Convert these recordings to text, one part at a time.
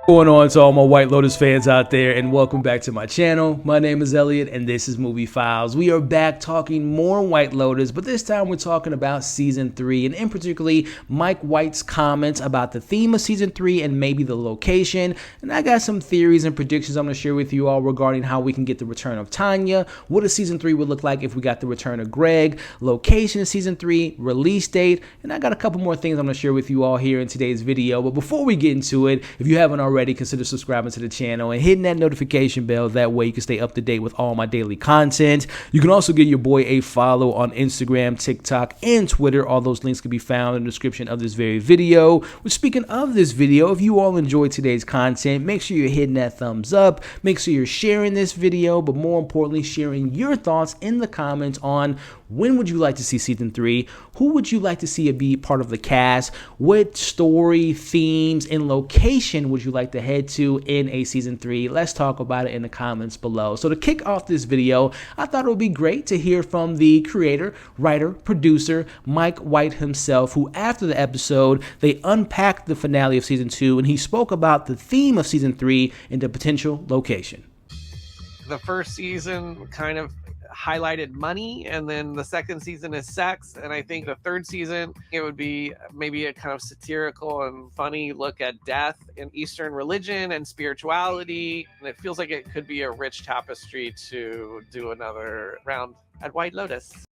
What's going on to all my White Lotus fans out there, and welcome back to my channel. My name is Elliot and this is MovieFiles. We are back talking more White Lotus, but this time we're talking about season 3, and in particularly Mike White's comments about the theme of season 3 and maybe the location. And I got some theories and predictions I'm going to share with you all regarding how we can get the return of Tanya, what a season 3 would look like if we got the return of Greg, location of season 3, release date, and I got a couple more things I'm going to share with you all here in today's video. But before we get into it, if you haven't already, consider subscribing to the channel and hitting that notification bell. That way you can stay up to date with all my daily content. You can also give your boy a follow on Instagram, TikTok, and Twitter. All those links can be found in the description of this very video. Which, speaking of this video, if you all enjoyed today's content, make sure you're hitting that thumbs up. Make sure you're sharing this video, but more importantly, sharing your thoughts in the comments on when would you like to see season 3? Who would you like to see be part of the cast? What story, themes, and location would you like to head to in a season 3? Let's talk about it in the comments below. So to kick off this video, I thought it would be great to hear from the creator, writer, producer, Mike White himself, who after the episode, they unpacked the finale of season 2 and he spoke about the theme of season 3 and the potential location. The first season kind of highlighted money, and then the second season is sex, and I think the third season it would be maybe a kind of satirical and funny look at death in Eastern religion and spirituality, and it feels like it could be a rich tapestry to do another round at White Lotus.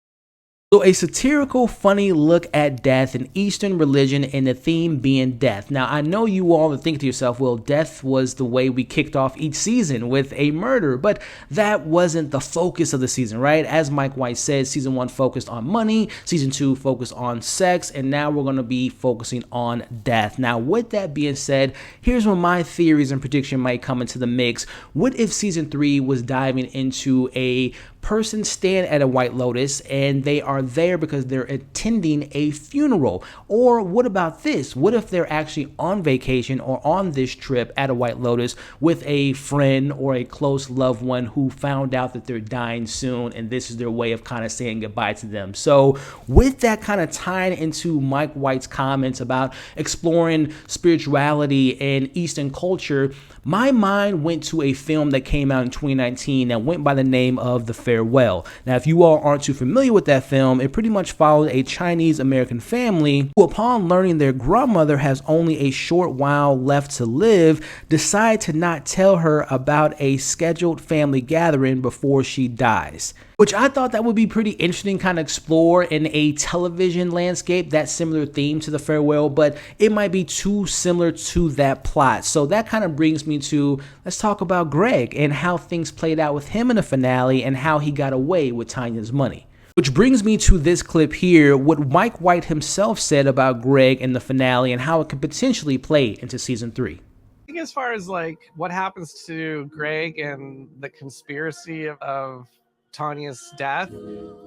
So a satirical, funny look at death in Eastern religion, and the theme being death. Now, I know you all are thinking to yourself, well, death was the way we kicked off each season with a murder, but that wasn't the focus of the season, right? As Mike White said, season 1 focused on money, season 2 focused on sex, and now we're going to be focusing on death. Now, with that being said, here's where my theories and prediction might come into the mix. What if season 3 was diving into a person stand at a White Lotus and they are there because they're attending a funeral? Or what about this? What if they're actually on vacation or on this trip at a White Lotus with a friend or a close loved one who found out that they're dying soon, and this is their way of kind of saying goodbye to them? So with that kind of tying into Mike White's comments about exploring spirituality and Eastern culture, my mind went to a film that came out in 2019 that went by the name of The Farewell. Now, if you all aren't too familiar with that film, it pretty much followed a Chinese-American family who, upon learning their grandmother has only a short while left to live, decide to not tell her about a scheduled family gathering before she dies. Which I thought that would be pretty interesting, kind of explore in a television landscape, that similar theme to The Farewell, but it might be too similar to that plot. So that kind of brings me to, let's talk about Greg and how things played out with him in the finale and how he got away with Tanya's money. Which brings me to this clip here, what Mike White himself said about Greg in the finale and how it could potentially play into season 3. As far as like what happens to Greg and the conspiracy of Tanya's death,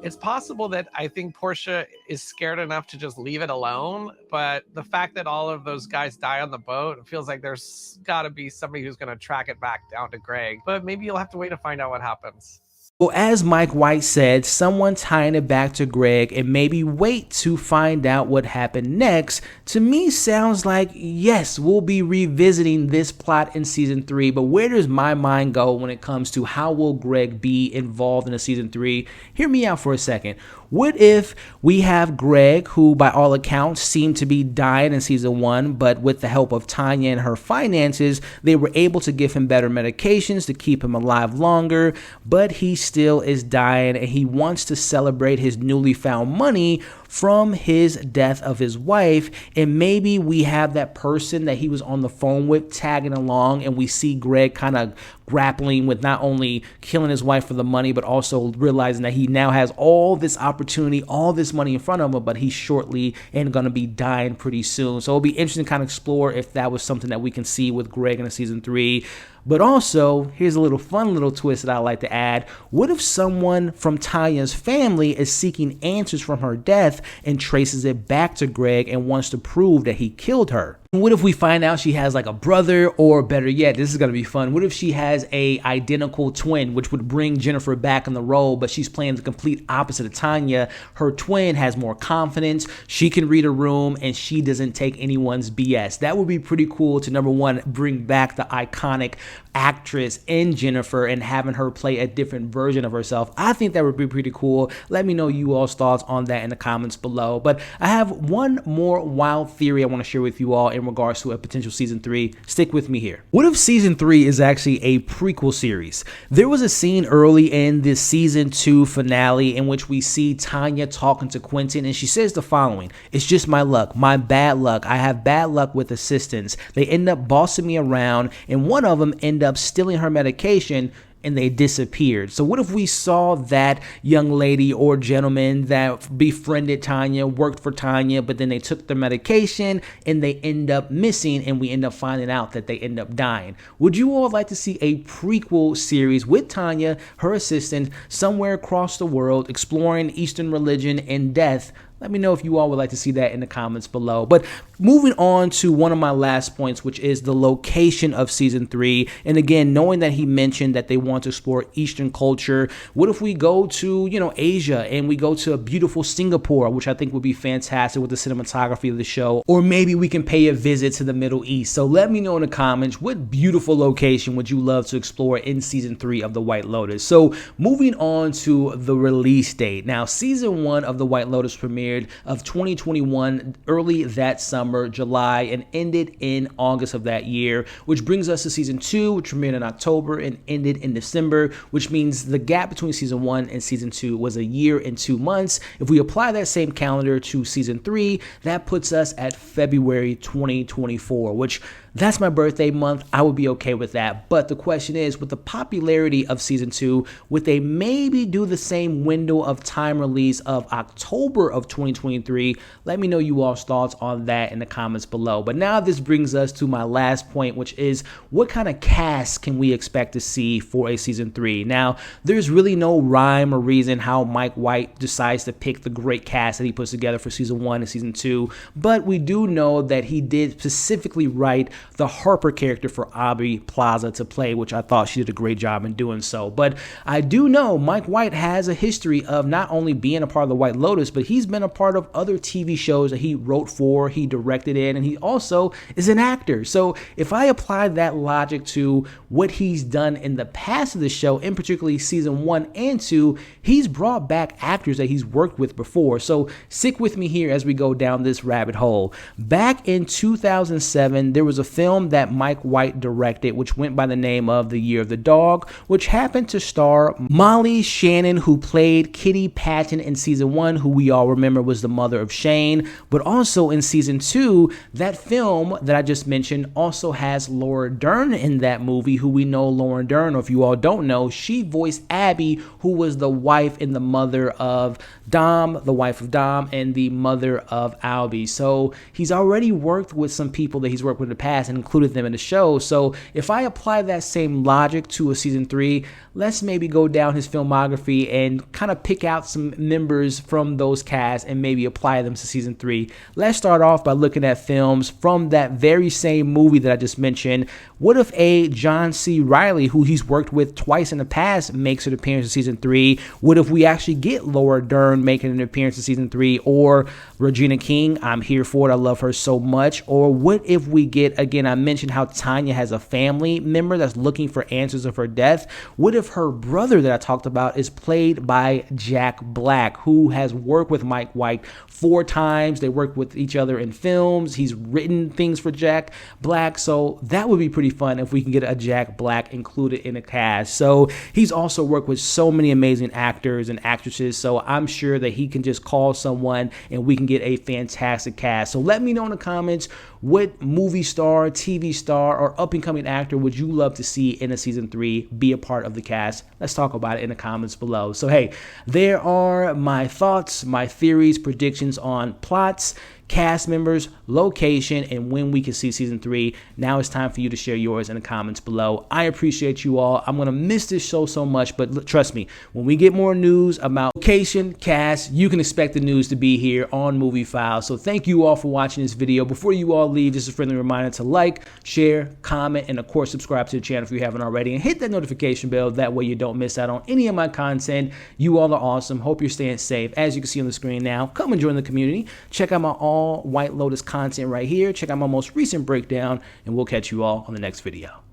it's possible that I think Portia is scared enough to just leave it alone, but the fact that all of those guys die on the boat, it feels like there's got to be somebody who's going to track it back down to Greg, but maybe you'll have to wait to find out what happens. Well, as Mike White said, someone tying it back to Greg and maybe wait to find out what happened next, to me sounds like, yes, we'll be revisiting this plot in season 3, but where does my mind go when it comes to how will Greg be involved in a season 3? Hear me out for a second. What if we have Greg, who by all accounts seemed to be dying in season 1, but with the help of Tanya and her finances, they were able to give him better medications to keep him alive longer, but he still is dying and he wants to celebrate his newly found money from his death of his wife, and maybe we have that person that he was on the phone with tagging along, and we see Greg kind of grappling with not only killing his wife for the money, but also realizing that he now has all this opportunity, all this money in front of him, but he's shortly and going to be dying pretty soon. So it'll be interesting to kind of explore if that was something that we can see with Greg in a season 3. But also, here's a little fun little twist that I like to add. What if someone from Tanya's family is seeking answers from her death and traces it back to Greg and wants to prove that he killed her? What if we find out she has like a brother, or better yet, this is going to be fun, what if she has a identical twin, which would bring Jennifer back in the role, but she's playing the complete opposite of Tanya. Her twin has more confidence, she can read a room, and she doesn't take anyone's BS. That would be pretty cool to, number one, bring back the iconic actress in Jennifer and having her play a different version of herself. I think that would be pretty cool. Let me know you all's thoughts on that in the comments below. But I have one more wild theory I want to share with you all in regards to a potential season 3. Stick with me here. What if season 3 is actually a prequel series? There was a scene early in this season 2 finale in which we see Tanya talking to Quentin, and she says the following: "It's just my luck, my bad luck. I have bad luck with assistants. They end up bossing me around, and one of them end up stealing her medication, and they disappeared." So what if we saw that young lady or gentleman that befriended Tanya, worked for Tanya, but then they took their medication and they end up missing, and we end up finding out that they end up dying? Would you all like to see a prequel series with Tanya, her assistant, somewhere across the world exploring Eastern religion and death? Let me know if you all would like to see that in the comments below. But moving on to one of my last points, which is the location of season 3. And again, knowing that he mentioned that they want to explore Eastern culture, what if we go to, Asia, and we go to a beautiful Singapore, which I think would be fantastic with the cinematography of the show. Or maybe we can pay a visit to the Middle East. So let me know in the comments, what beautiful location would you love to explore in season 3 of The White Lotus? So moving on to the release date. Now, season 1 of The White Lotus premiered of 2021 early that summer, July, and ended in August of that year, which brings us to season 2, which premiered in October and ended in December, which means the gap between season 1 and season 2 was a year and 2 months. If we apply that same calendar to season 3, that puts us at February 2024, which that's my birthday month. I would be okay with that. But the question is, with the popularity of season 2, would they maybe do the same window of time release of October of 2023? Let me know you all's thoughts on that in the comments below. But now this brings us to my last point, which is, what kind of cast can we expect to see for a season 3? Now, there's really no rhyme or reason how Mike White decides to pick the great cast that he puts together for season 1 and season 2, but we do know that he did specifically write the Harper character for Aubrey Plaza to play, which I thought she did a great job in doing so. But I do know Mike White has a history of not only being a part of the White Lotus, but he's been a part of other TV shows that he wrote for, he directed in, and he also is an actor. So if I apply that logic to what he's done in the past of the show, in particularly season 1 and 2, he's brought back actors that he's worked with before. So stick with me here as we go down this rabbit hole. Back in 2007, there was a film that Mike White directed, which went by the name of The Year of the Dog, which happened to star Molly Shannon, who played Kitty Patton in season 1, who we all remember was the mother of Shane. But also in season 2, that film that I just mentioned also has Laura Dern in that movie, who we know Laura Dern, or if you all don't know, she voiced Abby, who was the wife and the mother of Dom, the wife of Dom, and the mother of Albie. So he's already worked with some people that he's worked with in the past and included them in the show. So if I apply that same logic to a season 3, let's maybe go down his filmography and kind of pick out some members from those casts and maybe apply them to season 3. Let's start off by looking at films from that very same movie that I just mentioned. What if a John C. Reilly, who he's worked with twice in the past, makes an appearance in season 3? What if we actually get Laura Dern making an appearance in season 3? Or Regina King? I'm here for it. I love her so much. Or what if we get, again, I mentioned how Tanya has a family member that's looking for answers of her death. What if her brother that I talked about is played by Jack Black, who has worked with Mike White 4 times. They worked with each other in films. He's written things for Jack Black. So that would be pretty fun if we can get a Jack Black included in the cast. So he's also worked with so many amazing actors and actresses. So I'm sure that he can just call someone and we can get a fantastic cast. So let me know in the comments, what movie star, TV star, or up-and-coming actor would you love to see in a season 3 be a part of the cast? Let's talk about it in the comments below. So hey, there are my thoughts, my theories, predictions on plots, cast members, location, and when we can see season 3. Now it's time for you to share yours in the comments below. I appreciate you all. I'm gonna miss this show so much, but trust me, when we get more news about location, cast, you can expect the news to be here on MovieFiles. So thank you all for watching this video. Before you all leave, just a friendly reminder to like, share, comment, and of course subscribe to the channel if you haven't already, and hit that notification bell. That way you don't miss out on any of my content. You all are awesome. Hope you're staying safe. As you can see on the screen now, come and join the community. Check out my all White Lotus content right here. Check out my most recent breakdown, and we'll catch you all on the next video.